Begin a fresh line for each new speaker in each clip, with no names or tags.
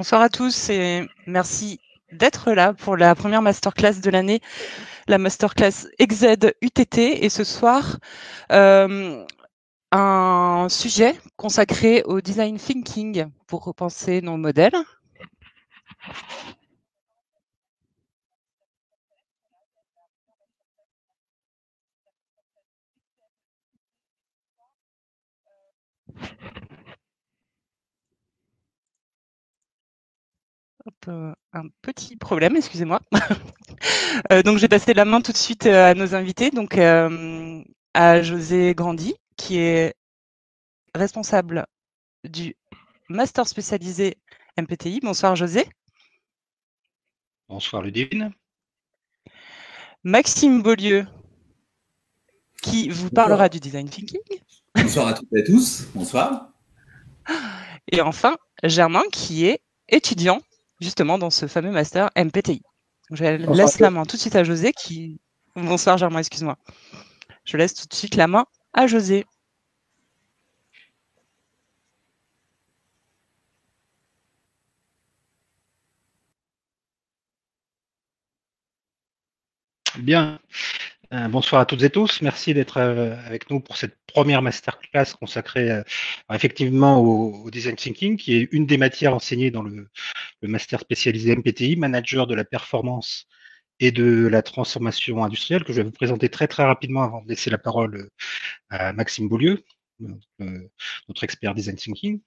Bonsoir à tous et merci d'être là pour la première masterclass de l'année, la masterclass XZ UTT. Et ce soir, un sujet consacré au design thinking pour repenser nos modèles. Un petit problème, excusez-moi. Donc, je vais passer la main tout de suite à nos invités, donc à José Grandi, qui est responsable du master spécialisé MPTI. Bonsoir José.
Bonsoir Ludivine.
Maxime Beaulieu, qui vous parlera du design thinking.
Bonsoir à toutes et à tous. Bonsoir.
Et enfin, Germain, qui est étudiant justement dans ce fameux master MPTI. Je laisse la main tout de suite à José qui... Bonsoir Germain, excuse-moi. Je laisse tout de suite la main à José.
Bien. Bonsoir à toutes et tous. Merci d'être avec nous pour cette première masterclass consacrée effectivement au design thinking, qui est une des matières enseignées dans le master spécialisé MPTI, manager de la performance et de la transformation industrielle, que je vais vous présenter très très rapidement avant de laisser la parole à Maxime Beaulieu, notre expert design thinking.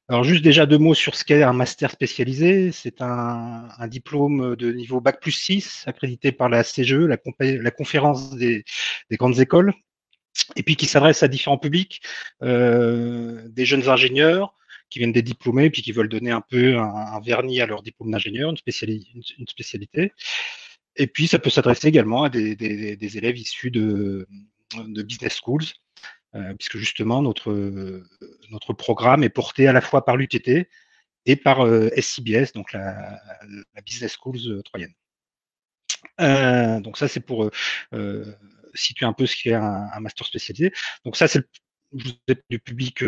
Alors juste déjà 2 mots sur ce qu'est un master spécialisé. C'est un diplôme de niveau Bac+6 accrédité par la CGE, la conférence des grandes écoles, et puis qui s'adresse à différents publics, des jeunes ingénieurs qui viennent d'être diplômés, puis qui veulent donner un peu un vernis à leur diplôme d'ingénieur, une spécialité. Et puis ça peut s'adresser également à des élèves issus de business schools, puisque justement notre programme est porté à la fois par l'UTT et par SCBS, donc la Business Schools troyenne. Donc ça, c'est pour situer un peu ce qu'est un master spécialisé. Donc ça, c'est du public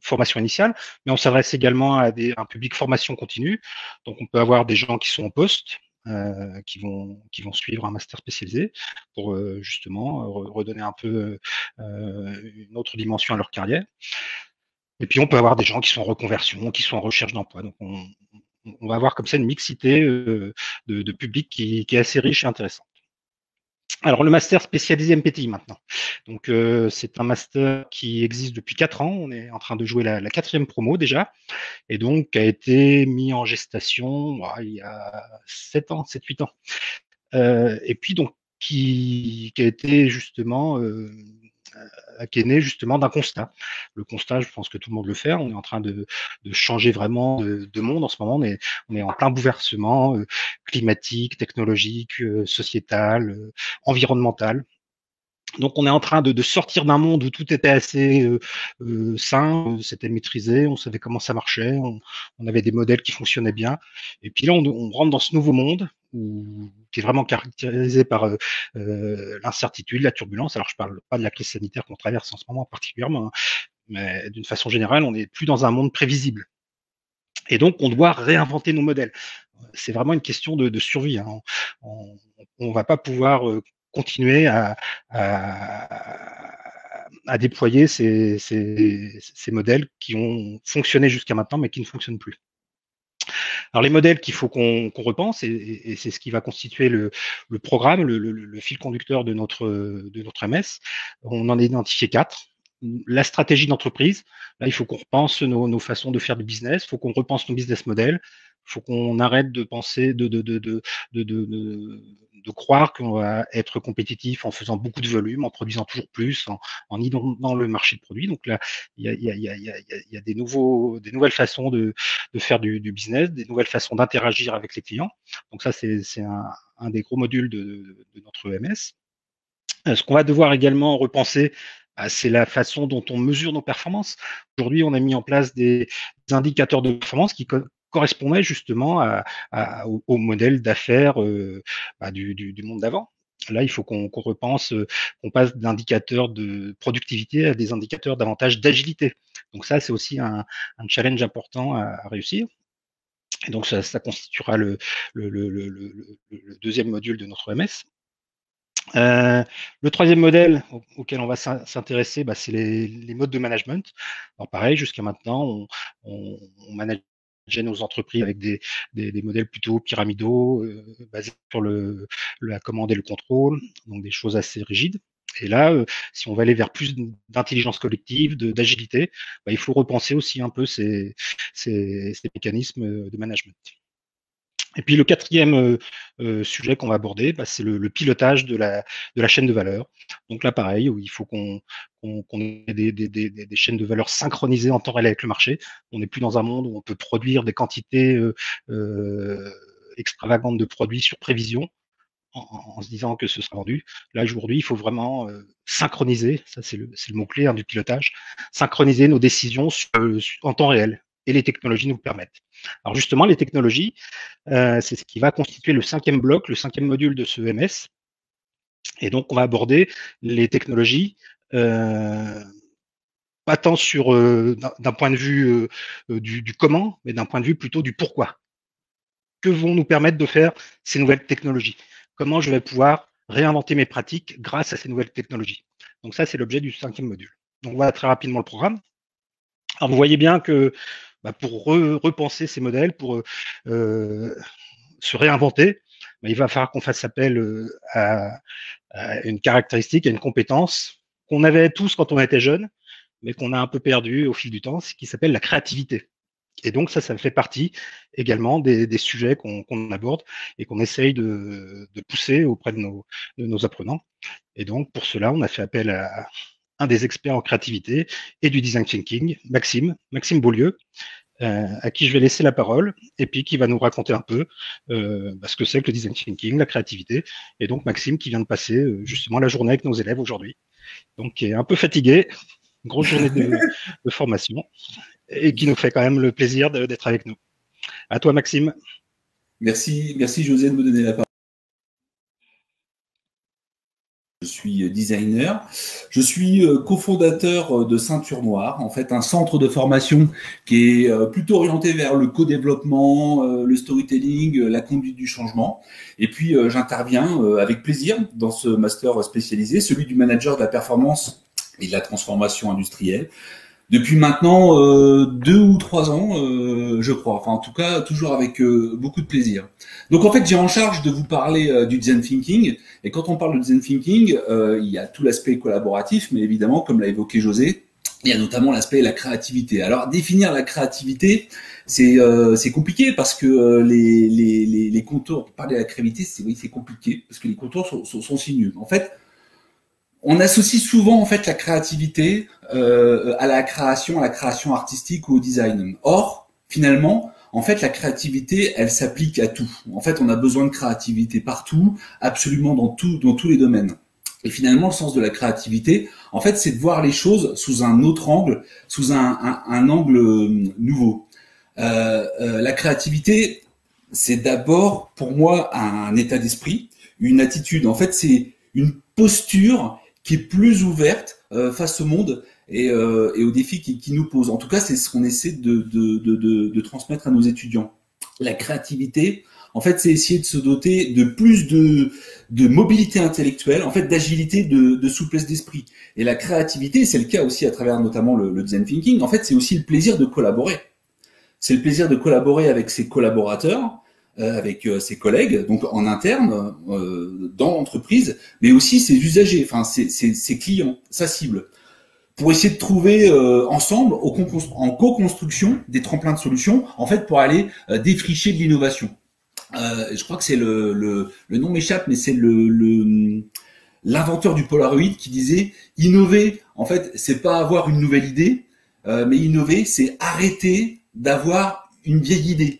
formation initiale, mais on s'adresse également à un public formation continue. Donc on peut avoir des gens qui sont en poste, qui vont suivre un master spécialisé pour justement redonner un peu une autre dimension à leur carrière. Et puis on peut avoir des gens qui sont en reconversion, qui sont en recherche d'emploi. Donc on va avoir comme ça une mixité de public qui est assez riche et intéressante. Alors le master spécialisé MPTI maintenant. Donc c'est un master qui existe depuis 4 ans. On est en train de jouer la 4e promo déjà, et donc qui a été mis en gestation il y a 7 ans, 7-8 ans. Et puis donc qui a été justement qui est né justement d'un constat. Le constat, je pense que tout le monde le fait. On est en train de changer vraiment de monde en ce moment. On est en plein bouleversement climatique, technologique, sociétal, environnemental. Donc on est en train de sortir d'un monde où tout était assez sain, c'était maîtrisé, on savait comment ça marchait, on avait des modèles qui fonctionnaient bien. Et puis là, on rentre dans ce nouveau monde qui est vraiment caractérisé par l'incertitude, la turbulence. Alors je parle pas de la crise sanitaire qu'on traverse en ce moment particulièrement, hein, mais d'une façon générale, on n'est plus dans un monde prévisible. Et donc on doit réinventer nos modèles. C'est vraiment une question de survie, hein. On va pas pouvoir continuer à déployer ces modèles qui ont fonctionné jusqu'à maintenant, mais qui ne fonctionnent plus. Alors les modèles qu'il faut qu'on repense, et c'est ce qui va constituer le programme, le fil conducteur de notre MS, on en a identifié 4. La stratégie d'entreprise, là il faut qu'on repense nos façons de faire du business, il faut qu'on repense nos business models, il faut qu'on arrête de penser, de croire qu'on va être compétitif en faisant beaucoup de volume, en produisant toujours plus, en inondant le marché de produits. Donc là, il y a des nouvelles façons de faire du business, des nouvelles façons d'interagir avec les clients. Donc ça, c'est un des gros modules de notre EMS. Ce qu'on va devoir également repenser, c'est la façon dont on mesure nos performances. Aujourd'hui, on a mis en place des indicateurs de performance qui correspondaient justement au modèle d'affaires du monde d'avant. Là, il faut qu'on repense, qu'on passe d'indicateurs de productivité à des indicateurs davantage d'agilité. Donc ça, c'est aussi un challenge important à réussir. Et donc ça constituera le deuxième module de notre OMS. Le troisième modèle auquel on va s'intéresser, bah, c'est les modes de management. Alors pareil, jusqu'à maintenant, on manageait nos entreprises avec des modèles plutôt pyramidaux, basés sur la commande et le contrôle, donc des choses assez rigides. Et là, si on va aller vers plus d'intelligence collective, d'agilité, bah, il faut repenser aussi un peu ces mécanismes de management. Et puis le quatrième sujet qu'on va aborder, bah, c'est le pilotage de la chaîne de valeur. Donc là, pareil, où il faut qu'on ait des chaînes de valeur synchronisées en temps réel avec le marché. On n'est plus dans un monde où on peut produire des quantités extravagantes de produits sur prévision en se disant que ce sera vendu. Là, aujourd'hui, il faut vraiment synchroniser, ça c'est le mot-clé du pilotage, synchroniser nos décisions en temps réel. Et les technologies nous le permettent. Alors justement, les technologies, c'est ce qui va constituer le cinquième bloc, le cinquième module de ce MS. Et donc, on va aborder les technologies, pas tant sur d'un point de vue du comment, mais d'un point de vue plutôt du pourquoi. Que vont nous permettre de faire ces nouvelles technologies? Comment je vais pouvoir réinventer mes pratiques grâce à ces nouvelles technologies? Donc ça, c'est l'objet du cinquième module. Donc on va très rapidement le programme. Alors vous voyez bien que pour repenser ces modèles, pour se réinventer, il va falloir qu'on fasse appel à une caractéristique, à une compétence qu'on avait tous quand on était jeune, mais qu'on a un peu perdu au fil du temps, qui s'appelle la créativité. Et donc ça fait partie également des sujets qu'on aborde et qu'on essaye de pousser auprès de nos apprenants. Et donc pour cela, on a fait appel à un des experts en créativité et du design thinking, Maxime Beaulieu, à qui je vais laisser la parole et puis qui va nous raconter un peu ce que c'est que le design thinking, la créativité. Et donc Maxime qui vient de passer justement la journée avec nos élèves aujourd'hui, donc qui est un peu fatigué, une grosse journée de formation, et qui nous fait quand même le plaisir d'être avec nous. À toi, Maxime.
Merci José de me donner la parole. Je suis designer. Je suis cofondateur de Ceinture Noire, en fait un centre de formation qui est plutôt orienté vers le co-développement, le storytelling, la conduite du changement. Et puis j'interviens avec plaisir dans ce master spécialisé, celui du manager de la performance et de la transformation industrielle. Depuis maintenant 2 ou 3 ans, je crois. Enfin, en tout cas, toujours avec beaucoup de plaisir. Donc, en fait, j'ai en charge de vous parler du design thinking. Et quand on parle de design thinking, il y a tout l'aspect collaboratif, mais évidemment, comme l'a évoqué José, il y a notamment l'aspect de la créativité. Alors, définir la créativité, c'est compliqué parce que les contours, parler de la créativité, c'est compliqué parce que les contours sont sinueux. En fait, on associe souvent en fait la créativité à la création artistique ou au design. Or, finalement, en fait, la créativité, elle s'applique à tout. En fait, on a besoin de créativité partout, absolument dans tous les domaines. Et finalement, le sens de la créativité, en fait, c'est de voir les choses sous un autre angle, sous un angle nouveau. La créativité, c'est d'abord, pour moi, un état d'esprit, une attitude. En fait, c'est une posture qui est plus ouverte face au monde et aux défis qui nous posent. En tout cas, c'est ce qu'on essaie de transmettre à nos étudiants. La créativité, en fait, c'est essayer de se doter de plus de mobilité intellectuelle, en fait, d'agilité, de souplesse d'esprit. Et la créativité, c'est le cas aussi à travers notamment le design thinking, en fait, c'est aussi le plaisir de collaborer. C'est le plaisir de collaborer avec ses collaborateurs, avec ses collègues, donc en interne, dans l'entreprise, mais aussi ses usagers, enfin ses clients, sa cible, pour essayer de trouver ensemble, en co-construction, des tremplins de solutions, en fait, pour aller défricher de l'innovation. Je crois que c'est le nom m'échappe, mais c'est l'inventeur du Polaroid qui disait innover, en fait, c'est pas avoir une nouvelle idée, mais innover, c'est arrêter d'avoir une vieille idée.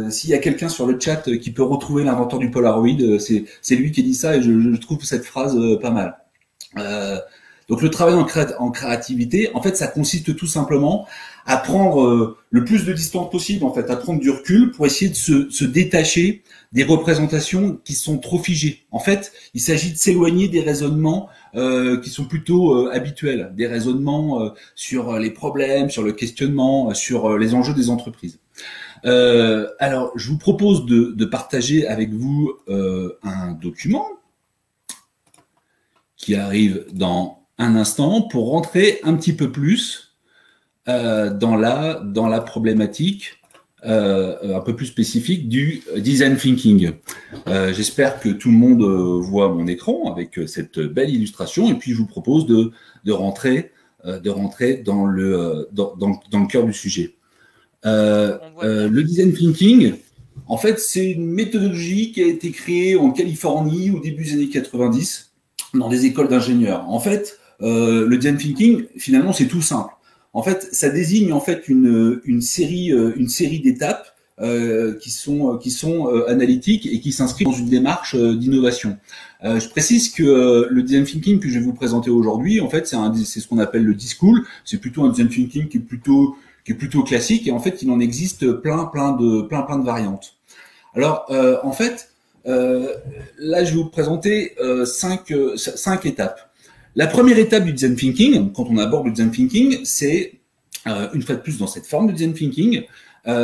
S'il y a quelqu'un sur le chat qui peut retrouver l'inventeur du Polaroid, c'est lui qui dit ça et je trouve cette phrase pas mal. Donc le travail en créativité, en fait, ça consiste tout simplement à prendre le plus de distance possible, en fait, à prendre du recul pour essayer de se détacher des représentations qui sont trop figées. En fait, il s'agit de s'éloigner des raisonnements qui sont plutôt habituels, des raisonnements sur les problèmes, sur le questionnement, sur les enjeux des entreprises. Alors, je vous propose de partager avec vous un document qui arrive dans un instant pour rentrer un petit peu plus dans la problématique un peu plus spécifique du design thinking. J'espère que tout le monde voit mon écran avec cette belle illustration, et puis je vous propose de rentrer dans le cœur du sujet. Le design thinking, en fait, c'est une méthodologie qui a été créée en Californie au début des années 90 dans des écoles d'ingénieurs. En fait, le design thinking, finalement, c'est tout simple. En fait, ça désigne en fait une série d'étapes qui sont analytiques et qui s'inscrivent dans une démarche d'innovation. Je précise que le design thinking que je vais vous présenter aujourd'hui, en fait, c'est ce qu'on appelle le D-School. C'est plutôt un design thinking qui est plutôt classique, et en fait, il en existe plein de variantes. Alors, en fait, là, je vais vous présenter cinq étapes. La première étape du design thinking, quand on aborde le design thinking, c'est, une fois de plus dans cette forme de design thinking,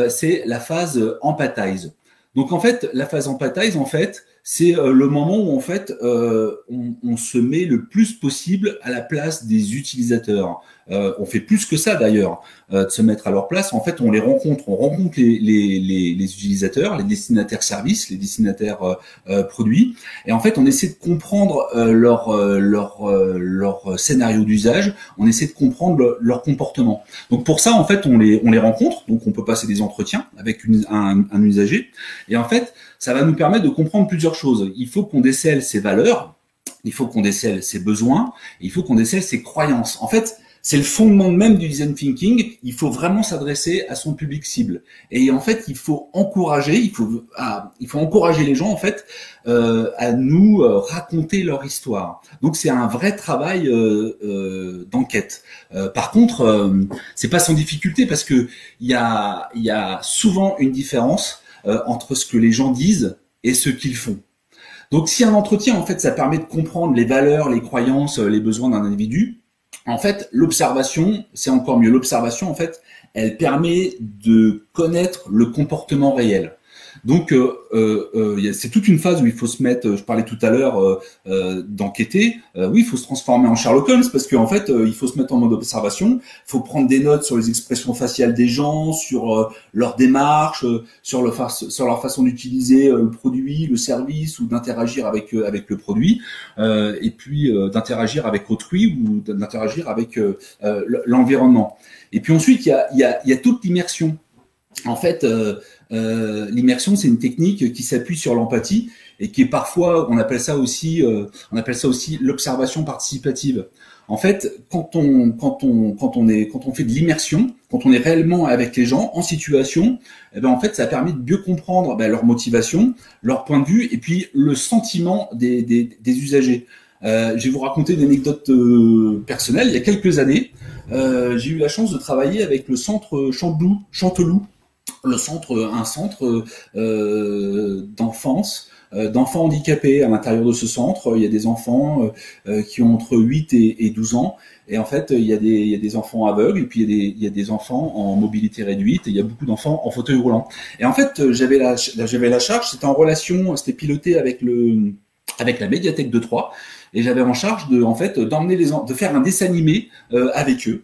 c'est la phase empathize. Donc en fait, la phase empathize, en fait, c'est le moment où en fait on se met le plus possible à la place des utilisateurs. On fait plus que ça d'ailleurs, de se mettre à leur place. En fait, on rencontre les utilisateurs, les destinataires services, les destinataires produits, et en fait, on essaie de comprendre leur scénario d'usage. On essaie de comprendre leur comportement. Donc pour ça, en fait, on les rencontre. Donc on peut passer des entretiens avec un usager, et en fait, ça va nous permettre de comprendre plusieurs choses. Il faut qu'on décèle ses valeurs, il faut qu'on décèle ses besoins, il faut qu'on décèle ses croyances. En fait, c'est le fondement même du design thinking. Il faut vraiment s'adresser à son public cible. Et en fait, il faut encourager les gens en fait à nous raconter leur histoire. Donc c'est un vrai travail d'enquête. Par contre, c'est pas sans difficulté, parce que il y a souvent une différence entre ce que les gens disent et ce qu'ils font. Donc si un entretien, en fait, ça permet de comprendre les valeurs, les croyances, les besoins d'un individu, en fait, l'observation, c'est encore mieux. L'observation, en fait, elle permet de connaître le comportement réel. Donc, c'est toute une phase où il faut se mettre, je parlais tout à l'heure d'enquêter, oui, il faut se transformer en Sherlock Holmes, parce qu'en fait, il faut se mettre en mode observation, il faut prendre des notes sur les expressions faciales des gens, sur leur démarche, sur leur façon d'utiliser le produit, le service, ou d'interagir avec le produit, et puis d'interagir avec autrui, ou d'interagir avec l'environnement. Et puis ensuite, il y a toute l'immersion. En fait, l'immersion, c'est une technique qui s'appuie sur l'empathie, et qui est parfois, on appelle ça aussi l'observation participative. En fait, quand on fait de l'immersion, quand on est réellement avec les gens en situation, eh ben en fait, ça permet de mieux comprendre leur motivation, leur point de vue, et puis le sentiment des usagers. Je vais vous raconter une anecdote personnelle. Il y a quelques années, j'ai eu la chance de travailler avec le centre Chanteloup, un centre d'enfance, d'enfants handicapés. À l'intérieur de ce centre, il y a des enfants qui ont entre 8 et 12 ans. Et en fait, il y a des enfants aveugles, et puis il y a des enfants en mobilité réduite, et il y a beaucoup d'enfants en fauteuil roulant. Et en fait, j'avais la charge, c'était en relation, c'était piloté avec la médiathèque de Troyes, et j'avais en charge de faire un dessin animé avec eux.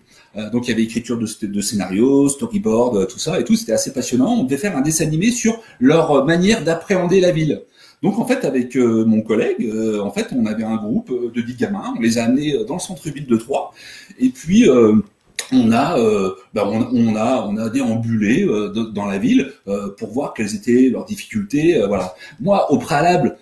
Donc il y avait écriture de scénarios, storyboard, tout ça et tout, c'était assez passionnant. On devait faire un dessin animé sur leur manière d'appréhender la ville. Donc en fait, avec mon collègue, en fait, on avait un groupe de 10 gamins, on les a amenés dans le centre-ville de Troyes, et puis on a déambulé dans la ville pour voir quelles étaient leurs difficultés. Voilà. Moi, au préalable,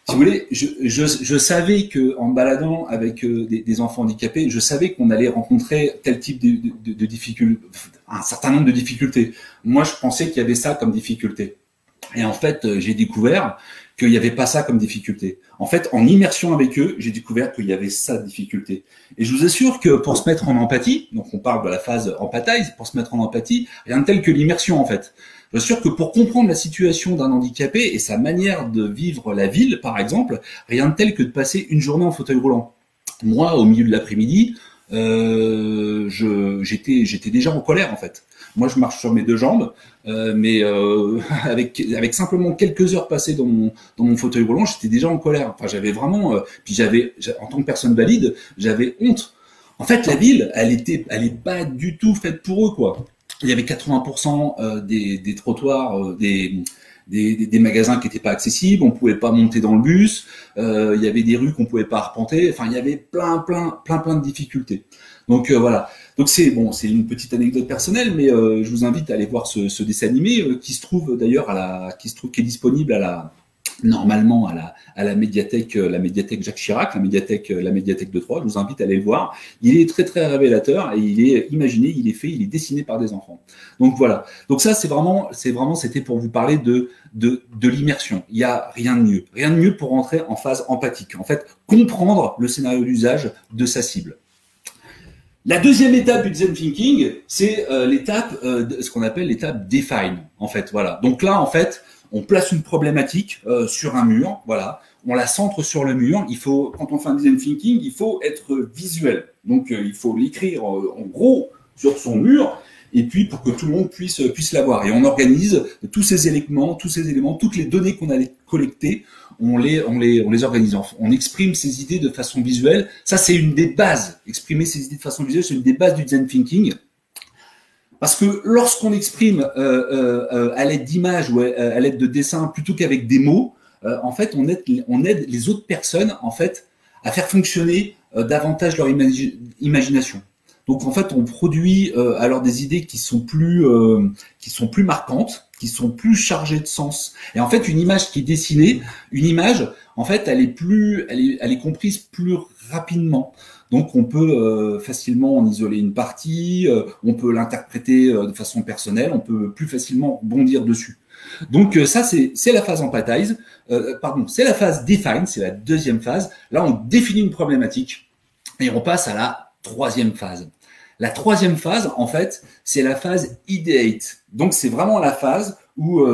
si vous voulez, je savais que en me baladant avec des enfants handicapés, je savais qu'on allait rencontrer tel type de difficultés, un certain nombre de difficultés. Moi, je pensais qu'il y avait ça comme difficulté. Et en fait, j'ai découvert qu'il n'y avait pas ça comme difficulté. En fait, en immersion avec eux, j'ai découvert qu'il y avait ça de difficulté. Et je vous assure que pour se mettre en empathie, donc on parle de la phase empathize, pour se mettre en empathie, rien de tel que l'immersion en fait. Je vous assure que pour comprendre la situation d'un handicapé et sa manière de vivre la ville, par exemple, rien de tel que de passer une journée en fauteuil roulant. Moi, au milieu de l'après-midi, j'étais déjà en colère en fait. Moi, je marche sur mes deux jambes, mais avec simplement quelques heures passées dans mon fauteuil roulant, j'étais déjà en colère. Enfin, j'avais vraiment, puis en tant que personne valide, j'avais honte. En fait, la ville, elle est pas du tout faite pour eux, quoi. Il y avait 80% des trottoirs, des magasins qui n'étaient pas accessibles, on pouvait pas monter dans le bus, il y avait des rues qu'on pouvait pas arpenter, enfin il y avait plein de difficultés. Donc voilà. Donc c'est une petite anecdote personnelle, mais je vous invite à aller voir ce dessin animé qui se trouve d'ailleurs qui est disponible normalement à la médiathèque Jacques Chirac, la médiathèque de Troyes. Je vous invite à aller le voir. Il est très très révélateur et il est imaginé, il est dessiné par des enfants. Donc voilà. Donc ça c'était pour vous parler de l'immersion. Il y a rien de mieux pour rentrer en phase empathique. En fait, comprendre le scénario d'usage de sa cible. La deuxième étape du design thinking, c'est ce qu'on appelle l'étape define. En fait, voilà. Donc là, en fait, on place une problématique sur un mur, voilà. On la centre sur le mur. Quand on fait un design thinking, il faut être visuel. Donc, il faut l'écrire en gros sur son mur, et puis pour que tout le monde puisse la voir. Et on organise tous ces éléments, toutes les données qu'on a collectées, on les organise. On exprime ces idées de façon visuelle. Ça, c'est une des bases. Exprimer ces idées de façon visuelle, c'est une des bases du design thinking. Parce que lorsqu'on exprime à l'aide d'images ou à l'aide de dessins plutôt qu'avec des mots, en fait, on aide les autres personnes en fait à faire fonctionner davantage leur imagination. Donc en fait, on produit alors des idées qui sont plus marquantes, qui sont plus chargées de sens. Et en fait, une image qui est dessinée, en fait, elle est comprise plus rapidement. Donc on peut facilement en isoler une partie, on peut l'interpréter de façon personnelle, on peut plus facilement bondir dessus. Donc ça c'est la phase empathize, c'est la phase define, c'est la deuxième phase. Là on définit une problématique et on passe à la troisième phase. La troisième phase, en fait, c'est la phase ideate. Donc c'est vraiment la phase où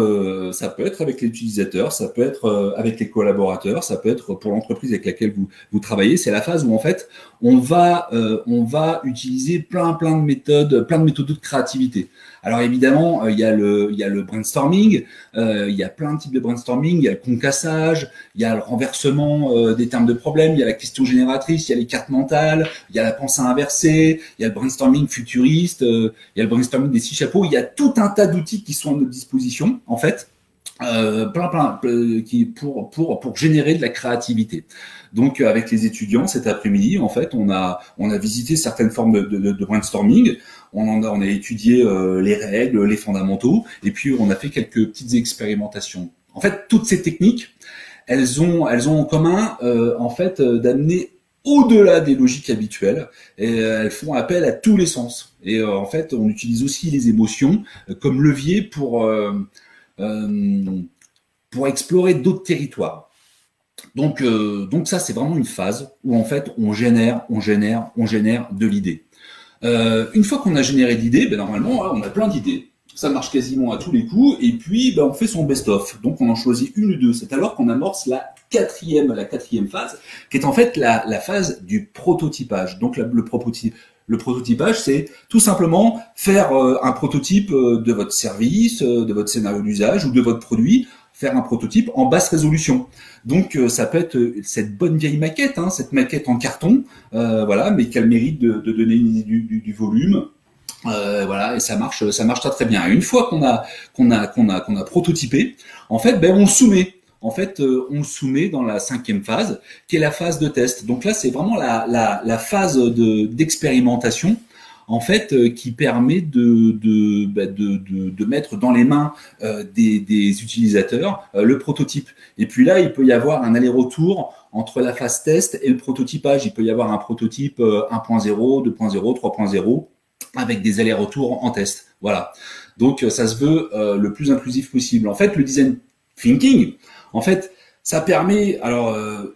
ça peut être avec l'utilisateur, ça peut être avec les collaborateurs, ça peut être pour l'entreprise avec laquelle vous travaillez. C'est la phase où en fait on va utiliser plein de méthodes de créativité. Alors évidemment, il y a le brainstorming, il y a plein de types de brainstorming, il y a le concassage, il y a le renversement des termes de problèmes, il y a la question génératrice, il y a les cartes mentales, il y a la pensée inversée, il y a le brainstorming futuriste, il y a le brainstorming des 6 chapeaux, il y a tout un tas d'outils qui sont à notre disposition, en fait, pour générer de la créativité. Donc avec les étudiants cet après-midi, en fait, on a visité certaines formes de brainstorming. On a étudié les règles, les fondamentaux, et puis on a fait quelques petites expérimentations. En fait, toutes ces techniques, elles ont en commun en fait d'amener au-delà des logiques habituelles, et elles font appel à tous les sens. Et en fait, on utilise aussi les émotions comme levier pour explorer d'autres territoires. Donc ça, c'est vraiment une phase où en fait on génère de l'idée. Une fois qu'on a généré d'idées, normalement on a plein d'idées. Ça marche quasiment à tous les coups, et puis on fait son best-of. Donc on en choisit une ou deux. C'est alors qu'on amorce la quatrième phase, qui est en fait la phase du prototypage. Donc le prototypage, c'est tout simplement faire un prototype de votre service, de votre scénario d'usage ou de votre produit, faire un prototype en basse résolution. Donc ça peut être cette bonne vieille maquette, cette maquette en carton, voilà, mais qui a le mérite de donner une idée du volume. Voilà, et ça marche très bien. Et une fois qu'on a prototypé, en fait, on le soumet. En fait, on le soumet dans la cinquième phase, qui est la phase de test. Donc là, c'est vraiment la phase d'expérimentation, en fait, qui permet de mettre dans les mains des utilisateurs le prototype. Et puis là, il peut y avoir un aller-retour entre la phase test et le prototypage. Il peut y avoir un prototype 1.0, 2.0, 3.0, avec des allers-retours en test. Voilà. Donc, ça se veut le plus inclusif possible. En fait, le design thinking, en fait, ça permet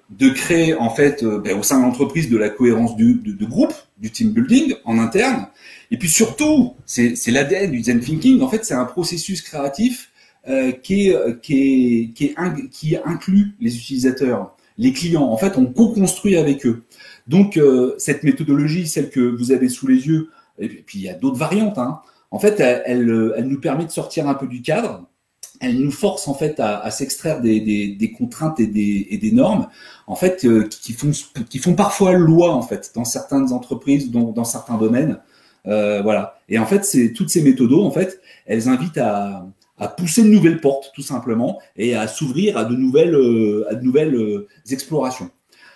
de créer en fait au sein de l'entreprise de la cohérence de groupe, du team building en interne. Et puis surtout, c'est l'ADN du design thinking. En fait, c'est un processus créatif qui inclut les utilisateurs, les clients. En fait, on co-construit avec eux. Donc, cette méthodologie, celle que vous avez sous les yeux, et puis il y a d'autres variantes, hein. En fait, elle nous permet de sortir un peu du cadre. Elle nous force en fait à s'extraire des contraintes et des normes, en fait, qui font parfois loi en fait dans certaines entreprises, dans certains domaines. Voilà. Et en fait, toutes ces méthodos, en fait, elles invitent à pousser de nouvelles portes, tout simplement, et à s'ouvrir à de nouvelles explorations.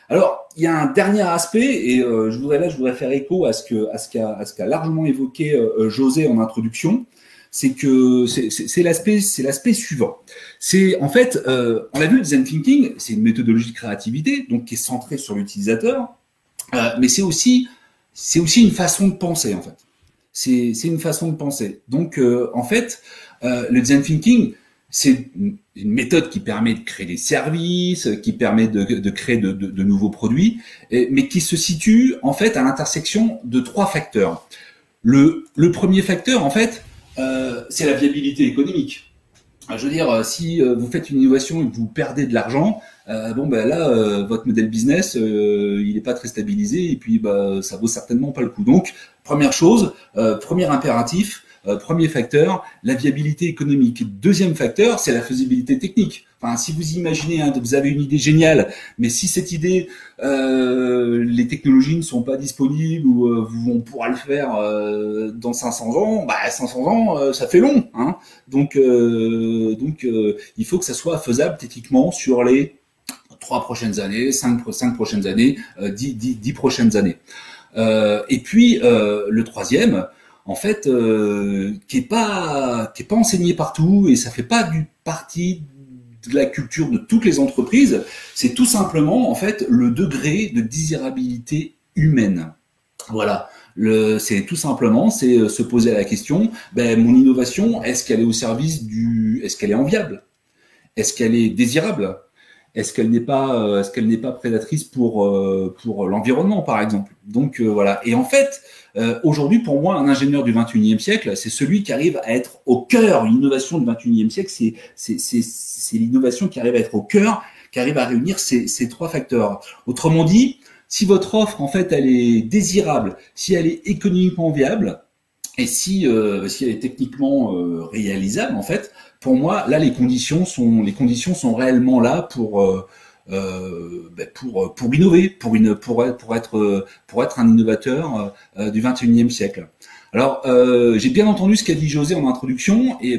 Alors, il y a un dernier aspect, et je voudrais faire écho à ce qu'a largement évoqué José en introduction. C'est l'aspect suivant. C'est en fait, on a vu le design thinking, c'est une méthodologie de créativité, donc qui est centrée sur l'utilisateur, mais c'est aussi une façon de penser en fait. C'est une façon de penser. Donc en fait, le design thinking, c'est une méthode qui permet de créer des services, qui permet de créer de nouveaux produits, mais qui se situe en fait à l'intersection de 3 facteurs. Le premier facteur, en fait, c'est la viabilité économique. Je veux dire, si vous faites une innovation et que vous perdez de l'argent, votre modèle business, il n'est pas très stabilisé et puis ça vaut certainement pas le coup. Donc, première chose, premier impératif, premier facteur, la viabilité économique. Deuxième facteur, c'est la faisabilité technique. Enfin, si vous imaginez, vous avez une idée géniale, mais si cette idée, les technologies ne sont pas disponibles ou on pourra le faire dans 500 ans, 500 ans, ça fait long, hein. Donc, il faut que ça soit faisable techniquement sur les 3 prochaines années, 5 prochaines années, 10 prochaines années. Et puis, le troisième, en fait, qui est pas enseigné partout et ça fait pas partie de la culture de toutes les entreprises, c'est tout simplement en fait le degré de désirabilité humaine. Voilà. C'est tout simplement, c'est se poser la question, mon innovation, est-ce qu'elle est au service est-ce qu'elle est enviable? Est-ce qu'elle est désirable? Est-ce qu'elle n'est pas prédatrice pour l'environnement, par exemple? Donc voilà. Et en fait, aujourd'hui, pour moi, un ingénieur du 21e siècle, c'est celui qui arrive à être au cœur. L'innovation du 21e siècle, c'est l'innovation qui arrive à être au cœur, qui arrive à réunir ces 3 facteurs. Autrement dit, si votre offre, en fait, elle est désirable, si elle est économiquement viable, et si elle est techniquement réalisable, en fait, pour moi, là, les conditions sont réellement là pour innover, pour être un innovateur du 21e siècle. Alors, j'ai bien entendu ce qu'a dit José en introduction, et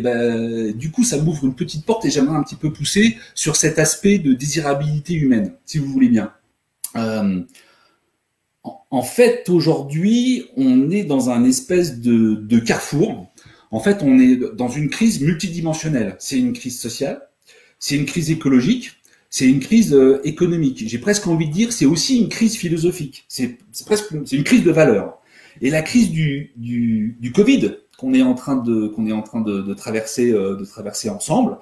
du coup, ça m'ouvre une petite porte et j'aimerais un petit peu pousser sur cet aspect de désirabilité humaine, si vous voulez bien. En fait, aujourd'hui, on est dans un espèce de carrefour. En fait, on est dans une crise multidimensionnelle. C'est une crise sociale, c'est une crise écologique, c'est une crise économique. J'ai presque envie de dire, c'est aussi une crise philosophique. C'est une crise de valeurs. Et la crise du Covid qu'on est en train de traverser ensemble,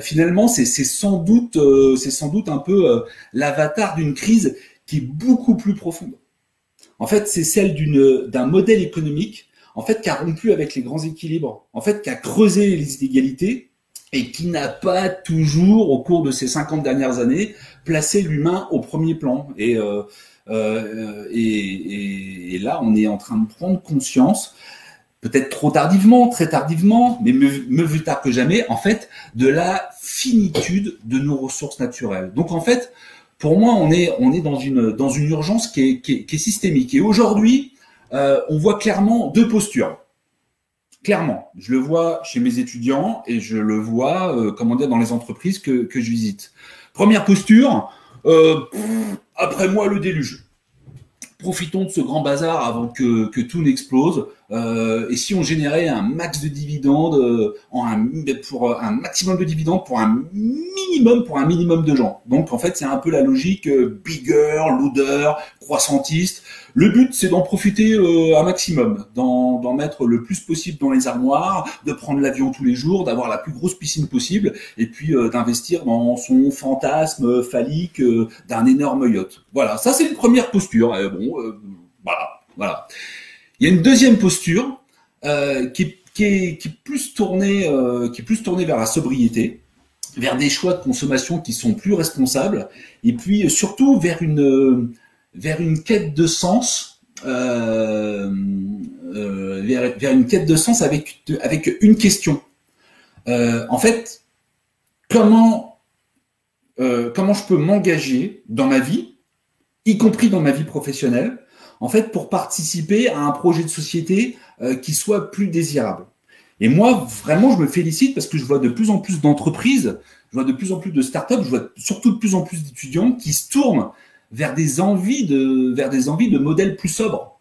finalement, c'est sans doute un peu l'avatar d'une crise qui est beaucoup plus profonde. En fait, c'est celle d'un modèle économique, en fait, qui a rompu avec les grands équilibres, en fait, qui a creusé les inégalités et qui n'a pas toujours, au cours de ces 50 dernières années, placé l'humain au premier plan. Et là, on est en train de prendre conscience, peut-être trop tardivement, très tardivement, mais mieux vaut tard que jamais, en fait, de la finitude de nos ressources naturelles. Donc, en fait, pour moi, on est dans une urgence qui est systémique. Et aujourd'hui, on voit clairement 2 postures. Clairement, je le vois chez mes étudiants et je le vois, dans les entreprises que je visite. Première posture, après moi le déluge. Profitons de ce grand bazar avant que tout n'explose. et si on générait un max de dividendes pour un maximum de dividendes pour un minimum de gens. Donc en fait c'est un peu la logique bigger, louder, croissantiste. Le but c'est d'en profiter un maximum, d'en mettre le plus possible dans les armoires, de prendre l'avion tous les jours, d'avoir la plus grosse piscine possible, et puis d'investir dans son fantasme phallique d'un énorme yacht. Voilà, ça c'est une première posture. Voilà. Il y a une deuxième posture qui est plus tournée vers la sobriété, vers des choix de consommation qui sont plus responsables, et puis surtout vers une quête de sens, vers une quête de sens avec une question. En fait, comment je peux m'engager dans ma vie, y compris dans ma vie professionnelle, en fait, pour participer à un projet de société qui soit plus désirable. Et moi, vraiment, je me félicite parce que je vois de plus en plus d'entreprises, je vois de plus en plus de startups, je vois surtout de plus en plus d'étudiants qui se tournent vers des envies de modèles plus sobres.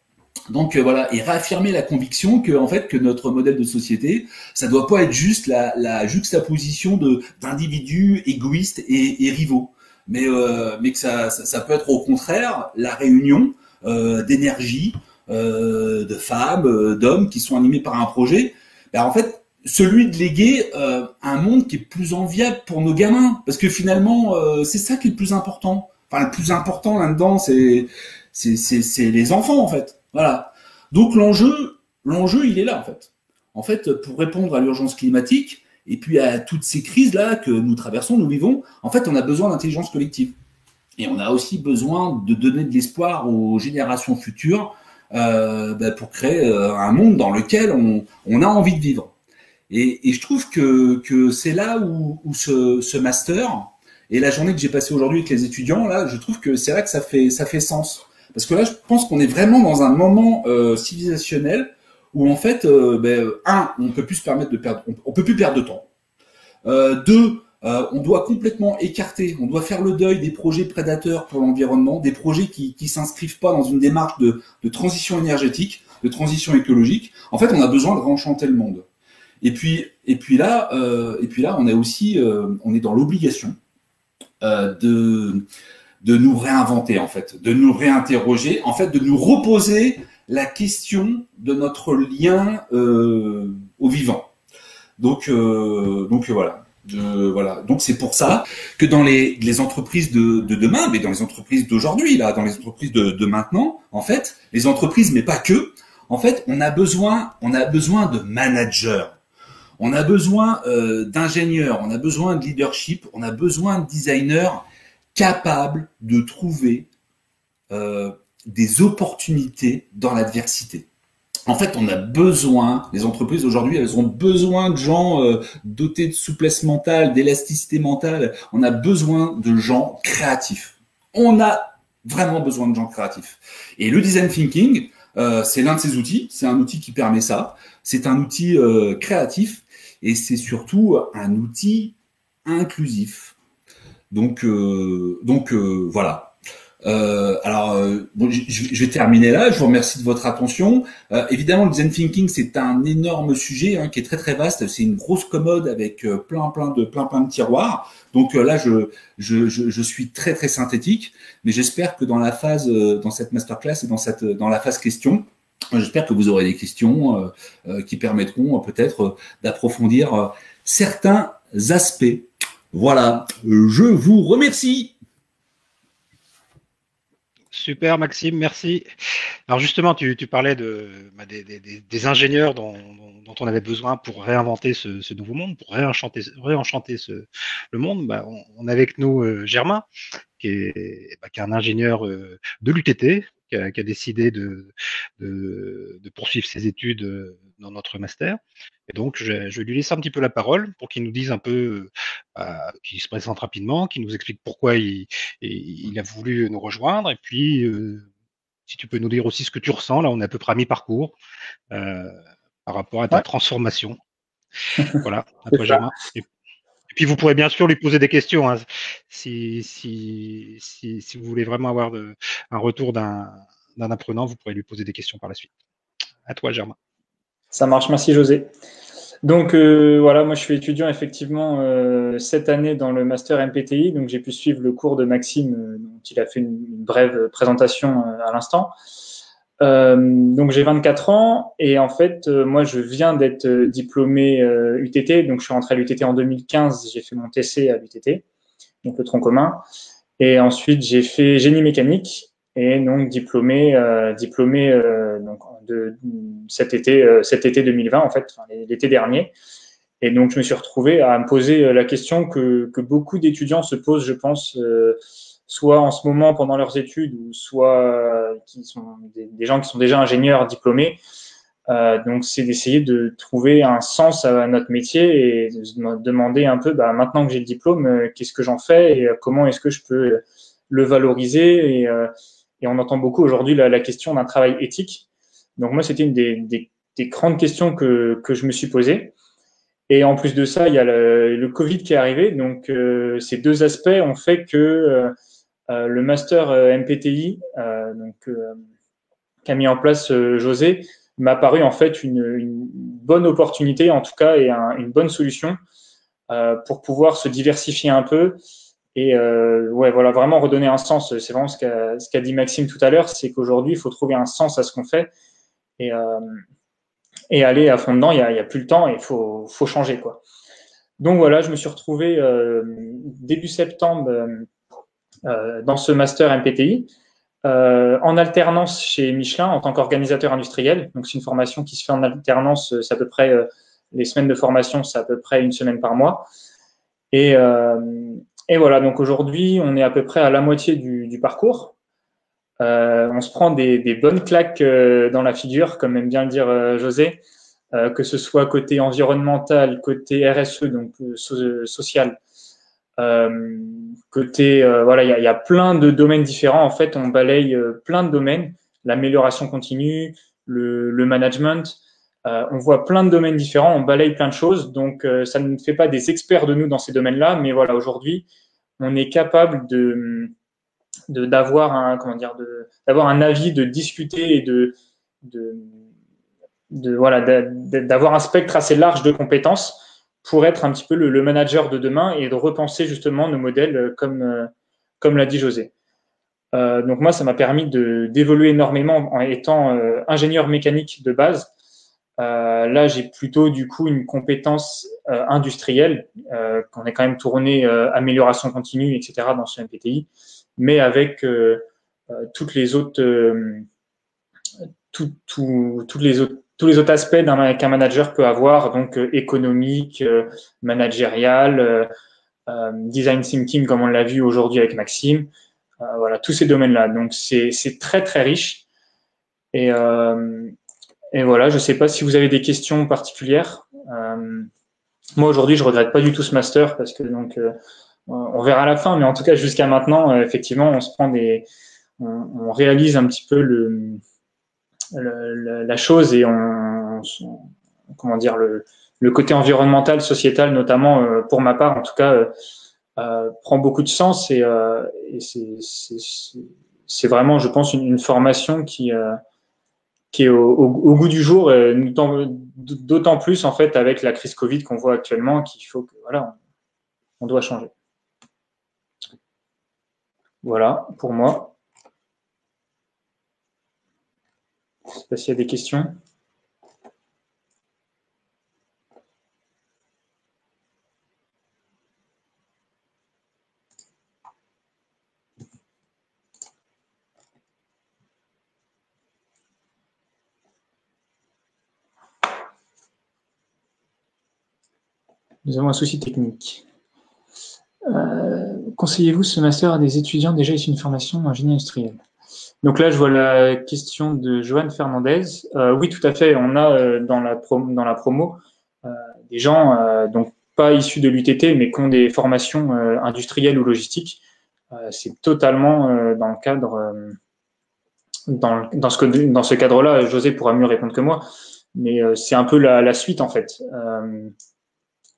Donc voilà, et réaffirmer la conviction que en fait que notre modèle de société, ça doit pas être juste la juxtaposition d'individus égoïstes et rivaux, mais que ça peut être au contraire la réunion d'énergie, de femmes, d'hommes qui sont animés par un projet. Ben, en fait, celui de léguer un monde qui est plus enviable pour nos gamins, parce que finalement, c'est ça qui est le plus important. Enfin, le plus important là-dedans, c'est les enfants en fait. Voilà. Donc l'enjeu, il est là en fait. En fait, pour répondre à l'urgence climatique et puis à toutes ces crises là que nous traversons, nous vivons, en fait, on a besoin d'intelligence collective. Et on a aussi besoin de donner de l'espoir aux générations futures pour créer un monde dans lequel on a envie de vivre. Et je trouve que c'est là où ce master et la journée que j'ai passée aujourd'hui avec les étudiants, là, je trouve que c'est là que ça fait sens. Parce que là, je pense qu'on est vraiment dans un moment civilisationnel où en fait, on peut plus se permettre de perdre, on peut plus perdre de temps. Deux, on doit complètement écarter, on doit faire le deuil des projets prédateurs pour l'environnement, des projets qui s'inscrivent pas dans une démarche de transition énergétique, de transition écologique. En fait, on a besoin de réenchanter le monde. Et puis là, on est aussi, on est dans l'obligation de nous réinventer en fait, de nous réinterroger, en fait, de nous reposer la question de notre lien au vivant. Donc voilà. Donc c'est pour ça que dans les entreprises de demain, mais dans les entreprises d'aujourd'hui, là, dans les entreprises de maintenant, en fait, les entreprises, mais pas que, en fait, on a besoin de managers, on a besoin d'ingénieurs, on a besoin de leadership, on a besoin de designers capables de trouver des opportunités dans l'adversité. En fait, on a besoin, les entreprises aujourd'hui, elles ont besoin de gens dotés de souplesse mentale, d'élasticité mentale. On a besoin de gens créatifs. On a vraiment besoin de gens créatifs. Et le design thinking, c'est l'un de ces outils. C'est un outil qui permet ça. C'est un outil créatif et c'est surtout un outil inclusif. Donc voilà. Bon, je vais terminer là. Je vous remercie de votre attention. Évidemment, le design thinking, c'est un énorme sujet qui est très très vaste. C'est une grosse commode avec plein de tiroirs. Donc là, je suis très très synthétique, mais j'espère que dans la phase, dans cette masterclass et dans la phase question, j'espère que vous aurez des questions qui permettront peut-être d'approfondir certains aspects. Voilà. Je vous remercie.
Super Maxime, merci. Alors justement, tu parlais des ingénieurs dont on avait besoin pour réinventer ce nouveau monde, pour réenchanter le monde. On a avec nous Germain, qui est un ingénieur de l'UTT, qui a décidé de poursuivre ses études dans notre master. Et donc, je vais lui laisser un petit peu la parole pour qu'il nous dise un peu, qu'il se présente rapidement, qu'il nous explique pourquoi il a voulu nous rejoindre. Et puis, si tu peux nous dire aussi ce que tu ressens, là, on est à peu près à mi-parcours par rapport à ta transformation. Voilà, à toi, Germain. Et puis, vous pourrez bien sûr lui poser des questions. Si vous voulez vraiment avoir un retour d'un apprenant, vous pourrez lui poser des questions par la suite. À toi, Germain.
Ça marche, merci José. Donc voilà, moi je suis étudiant effectivement cette année dans le master MPTI, donc j'ai pu suivre le cours de Maxime dont il a fait une brève présentation à l'instant. Donc j'ai 24 ans et en fait moi je viens d'être diplômé UTT, donc je suis rentré à l'UTT en 2015, j'ai fait mon TC à l'UTT, donc le tronc commun, et ensuite j'ai fait génie mécanique et donc diplômé donc de cet été 2020 en fait, enfin, l'été dernier. Et donc je me suis retrouvé à me poser la question que beaucoup d'étudiants se posent, je pense, soit en ce moment pendant leurs études ou soit qui sont des gens qui sont déjà ingénieurs diplômés. Donc c'est d'essayer de trouver un sens à notre métier et de se demander un peu, bah, maintenant que j'ai le diplôme, qu'est-ce que j'en fais et comment est-ce que je peux le valoriser et on entend beaucoup aujourd'hui la question d'un travail éthique. Donc moi, c'était une des grandes questions que je me suis posée. Et en plus de ça, il y a le Covid qui est arrivé. Donc ces deux aspects ont fait que le master MPTI qu'a mis en place José m'a paru en fait une bonne opportunité, en tout cas, et une bonne solution pour pouvoir se diversifier un peu et ouais, voilà, vraiment redonner un sens. C'est vraiment ce qu'a dit Maxime tout à l'heure, c'est qu'aujourd'hui, il faut trouver un sens à ce qu'on fait et aller à fond dedans. Il y a plus le temps et il faut changer, quoi. Donc voilà, je me suis retrouvé début septembre dans ce master MPTI. En alternance chez Michelin en tant qu'organisateur industriel. Donc, c'est une formation qui se fait en alternance. C'est à peu près, les semaines de formation, c'est à peu près une semaine par mois. Et voilà, donc aujourd'hui, on est à peu près à la moitié du parcours. On se prend des bonnes claques dans la figure, comme aime bien le dire José, que ce soit côté environnemental, côté RSE, donc social, côté voilà, il y a plein de domaines différents. En fait, on balaye plein de domaines, l'amélioration continue, le management. On voit plein de domaines différents, on balaye plein de choses. Donc, ça ne fait pas des experts de nous dans ces domaines-là, mais voilà, aujourd'hui, on est capable d'avoir d'avoir un avis, de discuter et voilà, d'avoir un spectre assez large de compétences pour être un petit peu le manager de demain et de repenser justement nos modèles comme l'a dit José. Donc moi, ça m'a permis d'évoluer énormément en étant ingénieur mécanique de base. Là, j'ai plutôt du coup une compétence industrielle, qu'on est quand même tourné amélioration continue, etc. dans ce MPTI, mais avec toutes les autres tous les autres aspects qu'un manager peut avoir, donc économique, managérial, design thinking, comme on l'a vu aujourd'hui avec Maxime. Voilà, tous ces domaines-là. Donc, c'est très, très riche. Et voilà, je ne sais pas si vous avez des questions particulières. Moi, aujourd'hui, je ne regrette pas du tout ce master parce que, donc, on verra à la fin, mais en tout cas, jusqu'à maintenant, effectivement, on se prend on réalise un petit peu la chose et comment dire, le côté environnemental, sociétal, notamment pour ma part, en tout cas, prend beaucoup de sens et c'est vraiment, je pense, une formation qui est au goût du jour, d'autant plus en fait avec la crise Covid qu'on voit actuellement, qu'il faut que voilà, on doit changer. Voilà pour moi. Je ne sais pas s'il y a des questions. Nous avons un souci technique. Conseillez-vous ce master à des étudiants déjà issus d'une formation en génie industriel? Donc là, je vois la question de Joanne Fernandez. Oui, tout à fait. On a dans la promo des gens donc pas issus de l'UTT, mais qui ont des formations industrielles ou logistiques. C'est totalement dans le cadre, dans ce cadre-là. José pourra mieux répondre que moi, mais c'est un peu la suite en fait.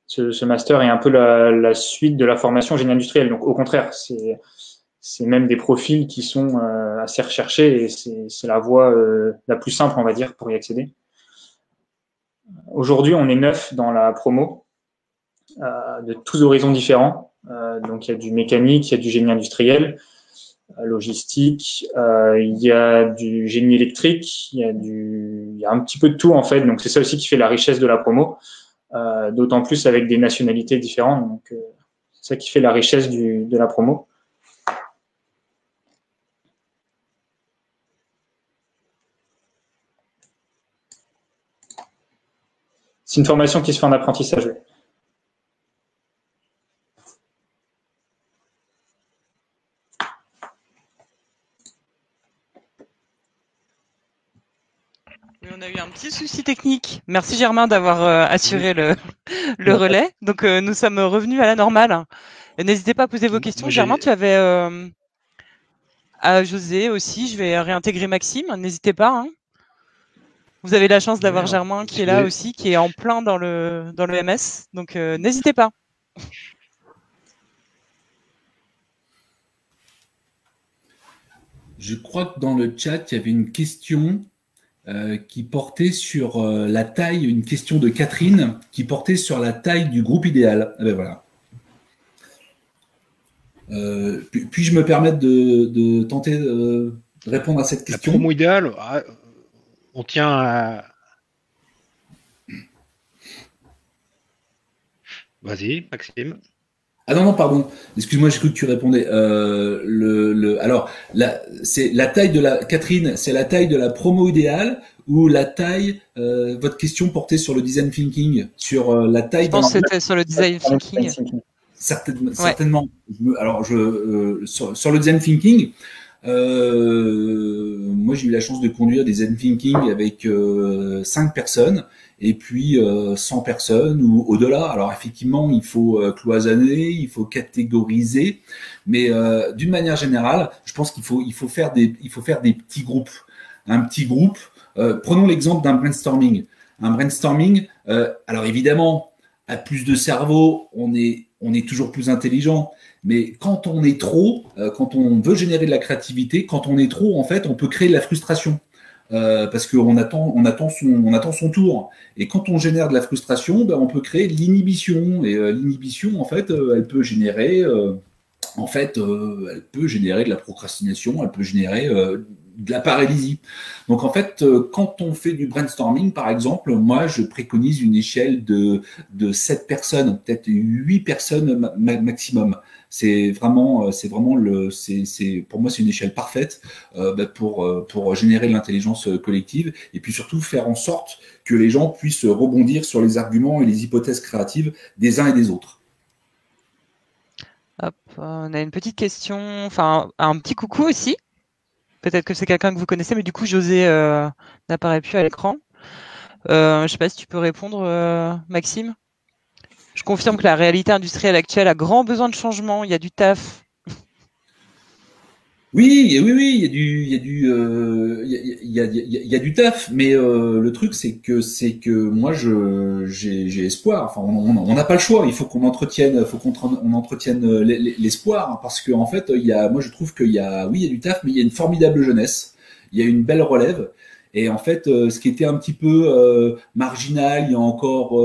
Ce master est un peu la suite de la formation génie industriel. Donc, au contraire, c'est même des profils qui sont assez recherchés et c'est la voie la plus simple, on va dire, pour y accéder. Aujourd'hui, on est 9 dans la promo, de tous horizons différents. Donc, il y a du mécanique, il y a du génie industriel, logistique, il y a du génie électrique, il y a un petit peu de tout en fait. Donc, c'est ça aussi qui fait la richesse de la promo, d'autant plus avec des nationalités différentes. Donc, c'est ça qui fait la richesse de la promo. C'est une formation qui se fait en apprentissage.
Oui, on a eu un petit souci technique. Merci Germain d'avoir assuré le relais. Donc nous sommes revenus à la normale. N'hésitez pas à poser vos questions. Germain, tu avais à José aussi. Je vais réintégrer Maxime. N'hésitez pas. Hein. Vous avez la chance d'avoir Germain qui est là aussi, qui est en plein dans le MS. Donc n'hésitez pas.
Je crois que dans le chat, il y avait une question qui portait sur la taille, une question de Catherine qui portait sur la taille du groupe idéal. Ah ben voilà. Puis-je me permettre de tenter de répondre à cette question?
La promo idéale, on tient à... Vas-y, Maxime.
Ah non, pardon. Excuse-moi, j'ai cru que tu répondais. Alors, c'est la taille de la Catherine, c'est la taille de la promo idéale ou la taille votre question portait sur le design thinking, sur la taille.
Je pense que c'était sur le design thinking.
Certainement. Alors, sur le design thinking, moi j'ai eu la chance de conduire des design thinking avec 5 personnes. Et puis 100 personnes ou au-delà. Alors effectivement, il faut cloisonner, il faut catégoriser, mais d'une manière générale, je pense qu'il faut faire des petits groupes. Un petit groupe. Prenons l'exemple d'un brainstorming. Un brainstorming. Alors évidemment, à plus de cerveau, on est toujours plus intelligent. Mais quand on est trop, quand on veut générer de la créativité, quand on est trop, en fait, on peut créer de la frustration. Parce qu'on attend son tour. Et quand on génère de la frustration, ben, on peut créer de l'inhibition. Et l'inhibition, en fait, elle peut générer de la procrastination, elle peut générer de la paralysie. Donc en fait, quand on fait du brainstorming, par exemple, moi je préconise une échelle de 7 personnes, peut-être 8 personnes maximum. C'est vraiment pour moi c'est une échelle parfaite pour générer de l'intelligence collective et puis surtout faire en sorte que les gens puissent rebondir sur les arguments et les hypothèses créatives des uns et des autres.
Hop, on a une petite question, enfin un petit coucou aussi. Peut-être que c'est quelqu'un que vous connaissez, mais du coup José n'apparaît plus à l'écran. Je ne sais pas si tu peux répondre, Maxime. Je confirme que la réalité industrielle actuelle a grand besoin de changement. Il y a du taf.
Oui, il y a du taf, mais le truc c'est que moi j'ai espoir. Enfin, on n'a pas le choix. Il faut qu'on entretienne, l'espoir, hein, parce que en fait, moi je trouve qu'il y a du taf, mais il y a une formidable jeunesse. Il y a une belle relève. Et en fait, ce qui était un petit peu marginal il y a encore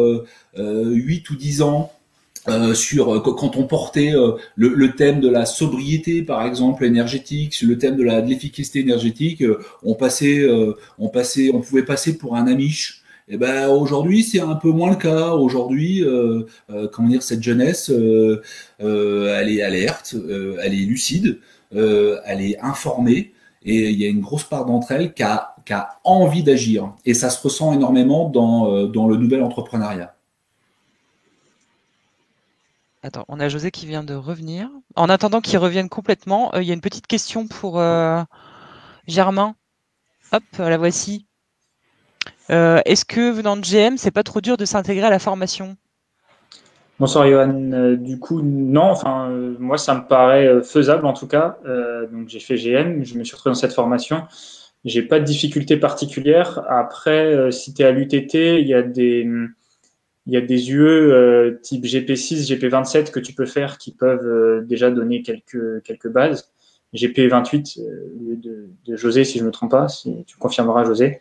8 ou 10 ans, quand on portait le thème de la sobriété, par exemple, énergétique, sur le thème de l'efficacité énergétique, on pouvait passer pour un amiche. Et ben aujourd'hui, c'est un peu moins le cas. Aujourd'hui, cette jeunesse, elle est alerte, elle est lucide, elle est informée, et il y a une grosse part d'entre elles qui a envie d'agir. Et ça se ressent énormément dans le nouvel entrepreneuriat.
Attends, on a José qui vient de revenir. En attendant qu'il revienne complètement, il y a une petite question pour Germain. Hop, la voici. Est-ce que venant de GM, c'est pas trop dur de s'intégrer à la formation?
Bonsoir Johan. Du coup, non. Enfin, moi, ça me paraît faisable en tout cas. Donc, j'ai fait GM, je me suis retrouvé dans cette formation. J'ai pas de difficulté particulière. Après, si tu es à l'UTT, il y a des UE type GP6, GP27 que tu peux faire qui peuvent déjà donner quelques bases. GP28 de José, si je ne me trompe pas, si tu confirmeras, José.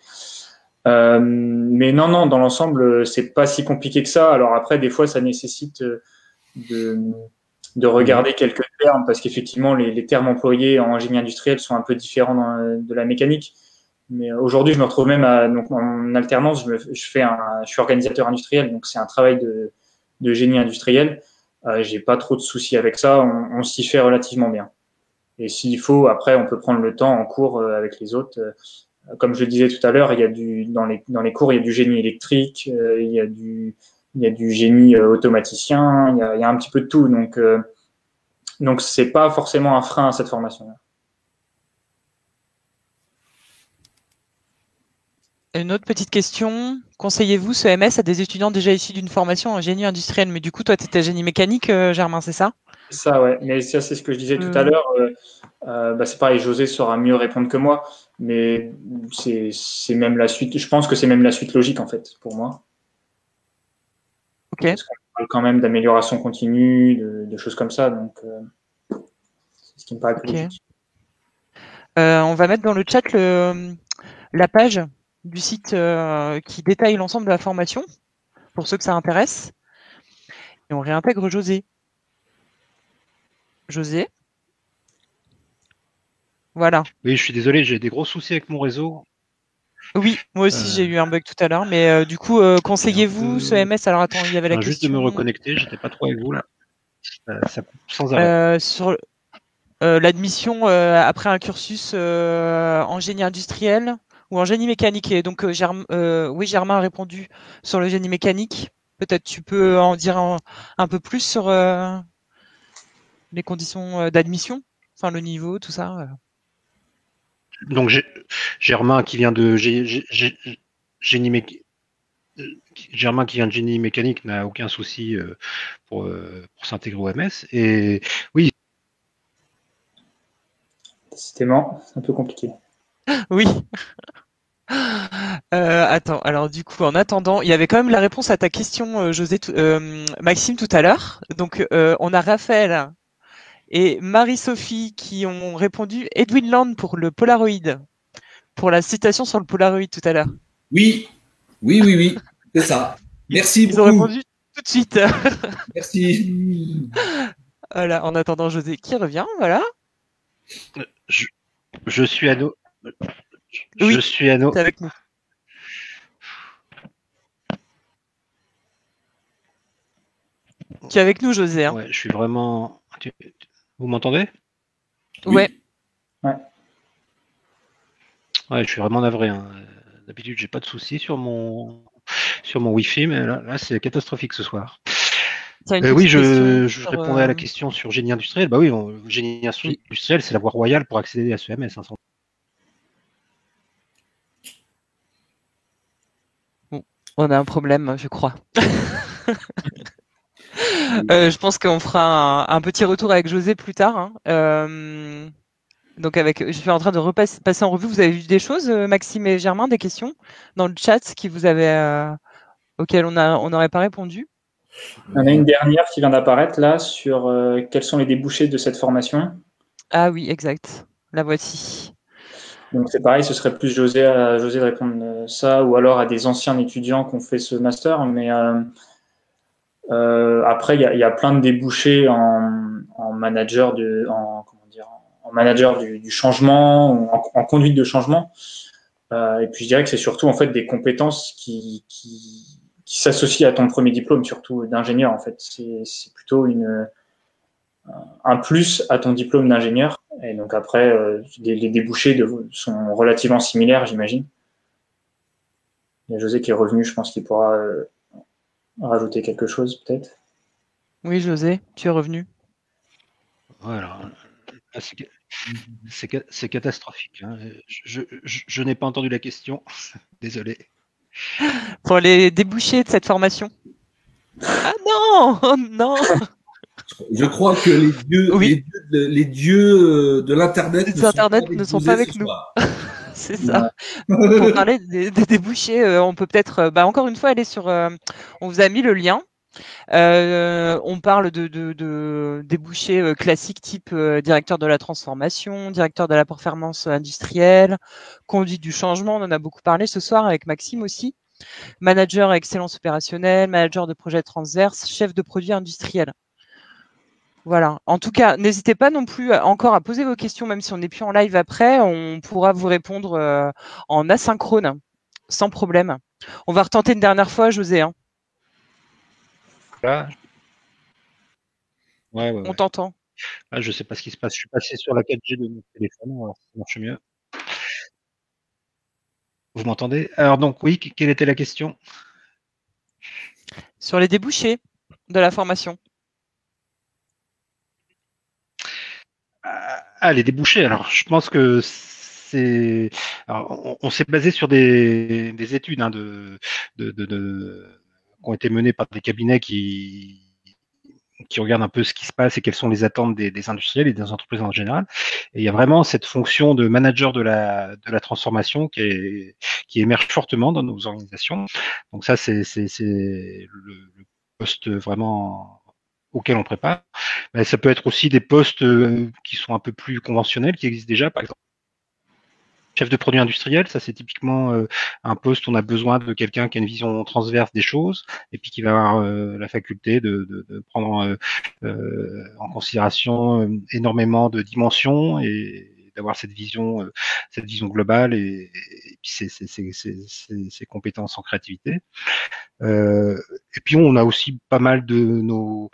Mais non, dans l'ensemble, c'est pas si compliqué que ça. Alors après, des fois, ça nécessite de regarder quelques termes parce qu'effectivement, les termes employés en génie industriel sont un peu différents de la mécanique. Mais aujourd'hui, je me retrouve même donc en alternance, je suis organisateur industriel, donc c'est un travail de génie industriel. J'ai pas trop de soucis avec ça, on s'y fait relativement bien. Et s'il faut, après, on peut prendre le temps en cours avec les autres. Comme je le disais tout à l'heure, il y a dans les cours, il y a du génie électrique, il y a du génie automaticien, il y a un petit peu de tout. Donc c'est pas forcément un frein à cette formation-là.
Une autre petite question. Conseillez-vous ce MS à des étudiants déjà issus d'une formation en génie industriel? Mais du coup, toi, tu étais génie mécanique, Germain, c'est ça?
Ça, ouais. Mais ça, c'est ce que je disais tout à l'heure. C'est pareil, José saura mieux répondre que moi. Mais c'est même la suite. Je pense que c'est même la suite logique, en fait, pour moi.
Ok.
Parce qu'on parle quand même d'amélioration continue, de choses comme ça. Donc, c'est ce qui me paraît plus logique.
On va mettre dans le chat la page du site qui détaille l'ensemble de la formation, pour ceux que ça intéresse. Et on réintègre José. José. Voilà.
Oui, je suis désolé, j'ai des gros soucis avec mon réseau.
Oui, moi aussi j'ai eu un bug tout à l'heure, mais du coup, conseillez-vous ce MS? Alors attends, il y avait la question.
Juste de me reconnecter, j'étais pas trop avec vous là. Ça coupe sans arrêt.
Sur l'admission après un cursus en génie industriel ou en génie mécanique. Et donc, oui, Germain a répondu sur le génie mécanique. Peut-être tu peux en dire un peu plus sur les conditions d'admission, enfin le niveau, tout ça.
Donc, Germain qui vient de génie mécanique. Germain qui vient de génie mécanique n'a aucun souci pour s'intégrer au MS. Et oui.
Décidément, c'est un peu compliqué.
Oui. Attends, alors du coup, en attendant, il y avait quand même la réponse à ta question, Maxime, tout à l'heure. Donc, on a Raphaël et Marie-Sophie qui ont répondu Edwin Land pour le Polaroid, pour la citation sur le Polaroid tout à l'heure.
Oui, c'est ça. Merci beaucoup.
Ils ont répondu tout de suite.
Merci.
Voilà, en attendant José qui revient, voilà.
Je suis à nos.
Oui,
je suis à nos.
t'es avec nous. Tu es avec nous, José. Hein.
Ouais, je suis vraiment. Vous m'entendez?
Ouais.
Ouais.
Ouais, je suis vraiment navré. Hein. D'habitude, j'ai pas de soucis sur mon Wi-Fi, mais là c'est catastrophique ce soir. Oui, je répondais à la question sur génie industriel. Bah oui, génie industriel, c'est la voie royale pour accéder à ce MS. Hein,
Bon, on a un problème, je crois. Je pense qu'on fera un petit retour avec José plus tard. Hein. Donc je suis en train de passer en revue. Vous avez vu des choses, Maxime et Germain, des questions dans le chat auxquelles on n'aurait pas répondu?
On a une dernière qui vient d'apparaître là sur quels sont les débouchés de cette formation.
Ah oui, exact. La voici.
Donc c'est pareil, ce serait plus José de répondre ça, ou alors à des anciens étudiants qui ont fait ce master. Mais après, il y a plein de débouchés en manager en manager du changement, ou en conduite de changement. Et puis je dirais que c'est surtout en fait des compétences qui s'associent à ton premier diplôme, surtout d'ingénieur en fait. C'est plutôt un plus à ton diplôme d'ingénieur. Et donc après, les débouchés sont relativement similaires, j'imagine. Il y a José qui est revenu, je pense qu'il pourra rajouter quelque chose peut-être.
Oui, José, tu es revenu.
Voilà. C'est catastrophique. Hein. Je n'ai pas entendu la question. Désolé.
Pour les débouchés de cette formation. Ah non, oh non.
Je crois que les dieux de l'Internet
ne sont pas avec nous. C'est ça. Pour parler des débouchés, on peut peut-être, encore une fois, aller sur. On vous a mis le lien On parle de débouchés classiques type directeur de la transformation, directeur de la performance industrielle, conduite du changement, on en a beaucoup parlé ce soir avec Maxime aussi, manager excellence opérationnelle, manager de projet transverse, chef de produit industriel. Voilà. En tout cas, n'hésitez pas non plus encore à poser vos questions, même si on n'est plus en live après, on pourra vous répondre en asynchrone, sans problème. On va retenter une dernière fois, José. Hein.
Là. Ouais.
On t'entend.
Ah, je sais pas ce qui se passe. Je suis passé sur la 4G de mon téléphone, alors ça marche mieux. Vous m'entendez? Alors donc oui, quelle était la question?
Sur les débouchés de la formation.
Ah, les débouchés. Alors, je pense que c'est. On s'est basé sur des études hein, qui ont été menées par des cabinets qui regardent un peu ce qui se passe et quelles sont les attentes des industriels et des entreprises en général. Et il y a vraiment cette fonction de manager de la transformation qui émerge fortement dans nos organisations. Donc ça, c'est le poste vraiment auquel on prépare. Mais ça peut être aussi des postes qui sont un peu plus conventionnels, qui existent déjà, par exemple. Chef de produit industriel, ça c'est typiquement un poste où on a besoin de quelqu'un qui a une vision transverse des choses et puis qui va avoir la faculté de prendre en considération énormément de dimensions et d'avoir cette vision globale et puis ses compétences en créativité. Et puis on a aussi pas mal de nos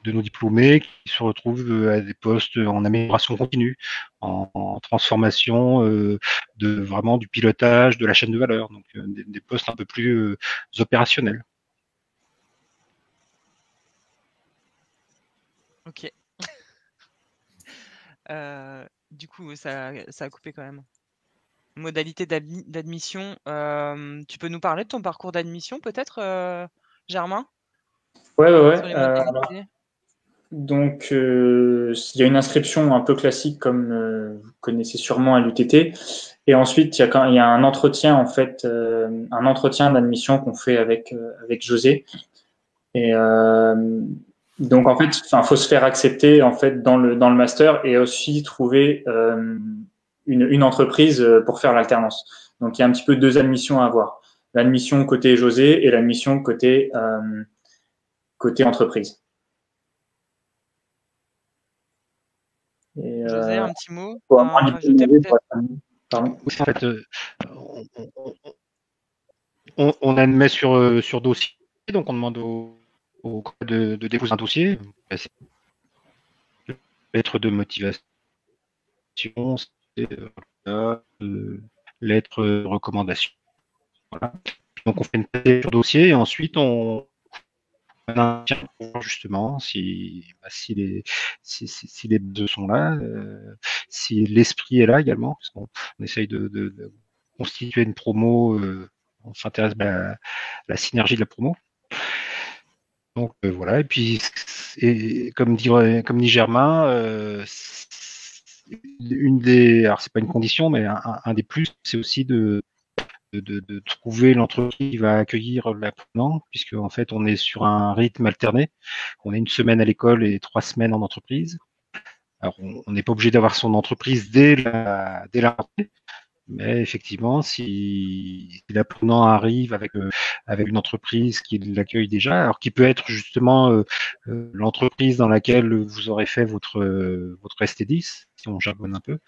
diplômés qui se retrouvent à des postes en amélioration continue, en transformation de vraiment du pilotage de la chaîne de valeur, donc des postes un peu plus opérationnels.
Ok. Du coup, ça a coupé quand même. Modalité d'admission. Tu peux nous parler de ton parcours d'admission peut-être, Germain?
Ouais.
Sur les modalités.
Donc, il y a une inscription un peu classique comme vous connaissez sûrement à l'UTT. Et ensuite, il y a un entretien, en fait, un entretien d'admission qu'on fait avec José. Et donc, en fait, faut se faire accepter en fait dans le master et aussi trouver une entreprise pour faire l'alternance. Donc, il y a un petit peu deux admissions à avoir. L'admission côté José et l'admission côté entreprise. Et,
José, un petit mot
à
rajouter peut-être?
Pardon.
Oui, en fait, on admet sur dossier, donc on demande au de déposer un dossier. Lettre de motivation, lettre de recommandation. Voilà. Donc on fait une thèse sur dossier et ensuite on pour voir justement si les deux sont là, si l'esprit est là également, parce qu'on essaye de constituer une promo, on s'intéresse à la synergie de la promo. Donc voilà, et puis comme dit Germain, alors c'est pas une condition, mais un des plus, c'est aussi de trouver l'entreprise qui va accueillir l'apprenant, puisque en fait on est sur un rythme alterné. On est une semaine à l'école et 3 semaines en entreprise. Alors on n'est pas obligé d'avoir son entreprise dès la rentrée, mais effectivement, si l'apprenant arrive avec une entreprise qui l'accueille déjà, alors qui peut être justement l'entreprise dans laquelle vous aurez fait votre ST10, si on jargonne un peu,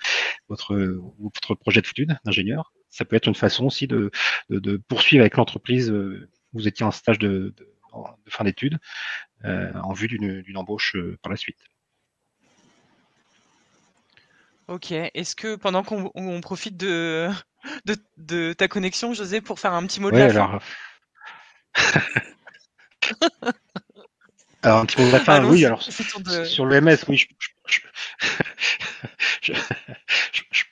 votre projet d'études d'ingénieur, ça peut être une façon aussi de poursuivre avec l'entreprise où vous étiez en stage de fin d'études en vue d'une embauche par la suite.
Ok. Est-ce que pendant qu'on profite de ta connexion, José, pour faire un petit mot de la fin?
Alors, un petit mot de la fin, oui. Alors, sur le MS, oui,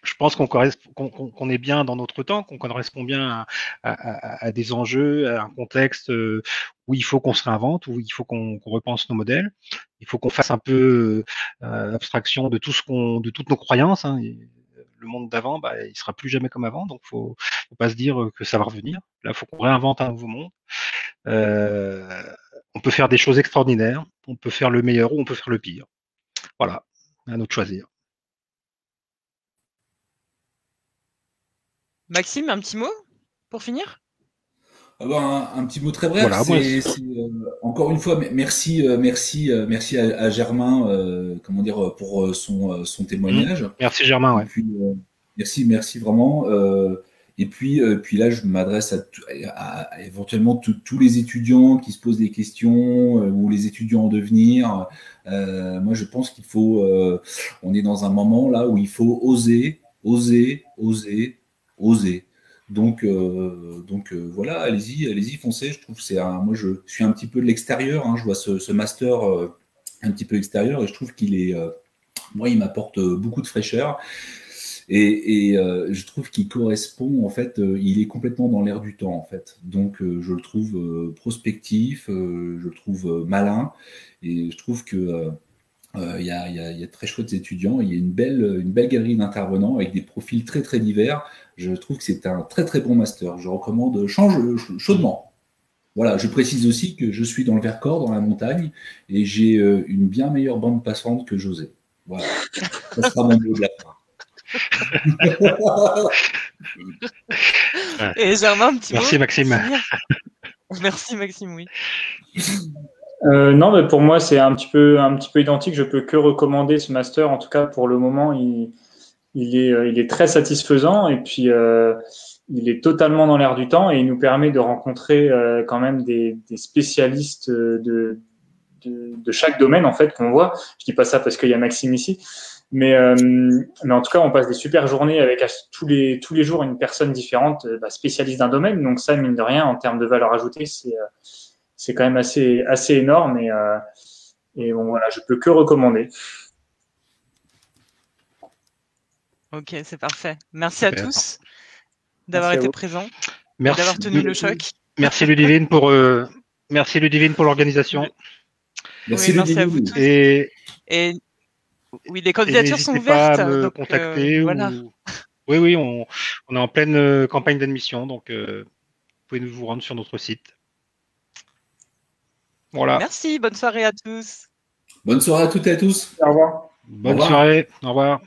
je pense qu'on est bien dans notre temps, qu'on correspond bien à des enjeux, à un contexte où il faut qu'on se réinvente, où il faut qu'on repense nos modèles. Il faut qu'on fasse un peu abstraction de toutes nos croyances. Hein. Le monde d'avant, il sera plus jamais comme avant, donc faut pas se dire que ça va revenir. Là, faut qu'on réinvente un nouveau monde. On peut faire des choses extraordinaires, on peut faire le meilleur ou on peut faire le pire. Voilà, à nous de choisir.
Maxime, un petit mot pour finir?
Un petit mot très bref.
Voilà, moi,
Encore une fois, merci à Germain, comment dire, pour son témoignage.
Merci Germain. Ouais.
Et puis, merci vraiment. Et puis là, je m'adresse à éventuellement tous les étudiants qui se posent des questions ou les étudiants en devenir. Moi, je pense qu'il faut. On est dans un moment là où il faut oser, oser, oser, oser. Donc voilà, allez-y, foncez. Je trouve que moi, je suis un petit peu de l'extérieur. Hein, je vois ce master un petit peu extérieur et je trouve qu'il est, moi, il m'apporte beaucoup de fraîcheur. Et je trouve qu'il correspond, en fait, il est complètement dans l'air du temps, en fait. Donc, je le trouve prospectif, je le trouve malin, et je trouve que il y a de très chouettes étudiants, il y a une belle galerie d'intervenants avec des profils très très divers. Je trouve que c'est un très très bon master. Je recommande chaudement. Voilà, je précise aussi que je suis dans le Vercors, dans la montagne, et j'ai une bien meilleure bande passante que José. Voilà, ça sera mon mot de la fin.
Et Germain, un petit
Merci
mot
Maxime.
Merci Maxime, oui.
Non, mais pour moi, c'est un petit peu identique. Je peux que recommander ce master. En tout cas, pour le moment, il est très satisfaisant et puis il est totalement dans l'air du temps et il nous permet de rencontrer quand même des spécialistes de chaque domaine en fait qu'on voit. Je dis pas ça parce qu'il y a Maxime ici, mais en tout cas, on passe des super journées avec tous les jours une personne différente, spécialiste d'un domaine. Donc ça, mine de rien, en termes de valeur ajoutée, c'est quand même assez énorme et bon voilà, je peux que recommander.
Ok, c'est parfait. Merci à tous d'avoir été présents, d'avoir tenu le choc.
Merci Ludivine pour l'organisation.
Merci,
merci à vous tous. Et oui, les candidatures sont ouvertes.
N'hésitez pas à me contacter.
Voilà.
Oui, on est en pleine campagne d'admission, donc vous pouvez vous rendre sur notre site. Voilà.
Merci, bonne soirée à tous.
Bonne soirée à toutes et à tous.
Au revoir.
Bonne soirée, au revoir.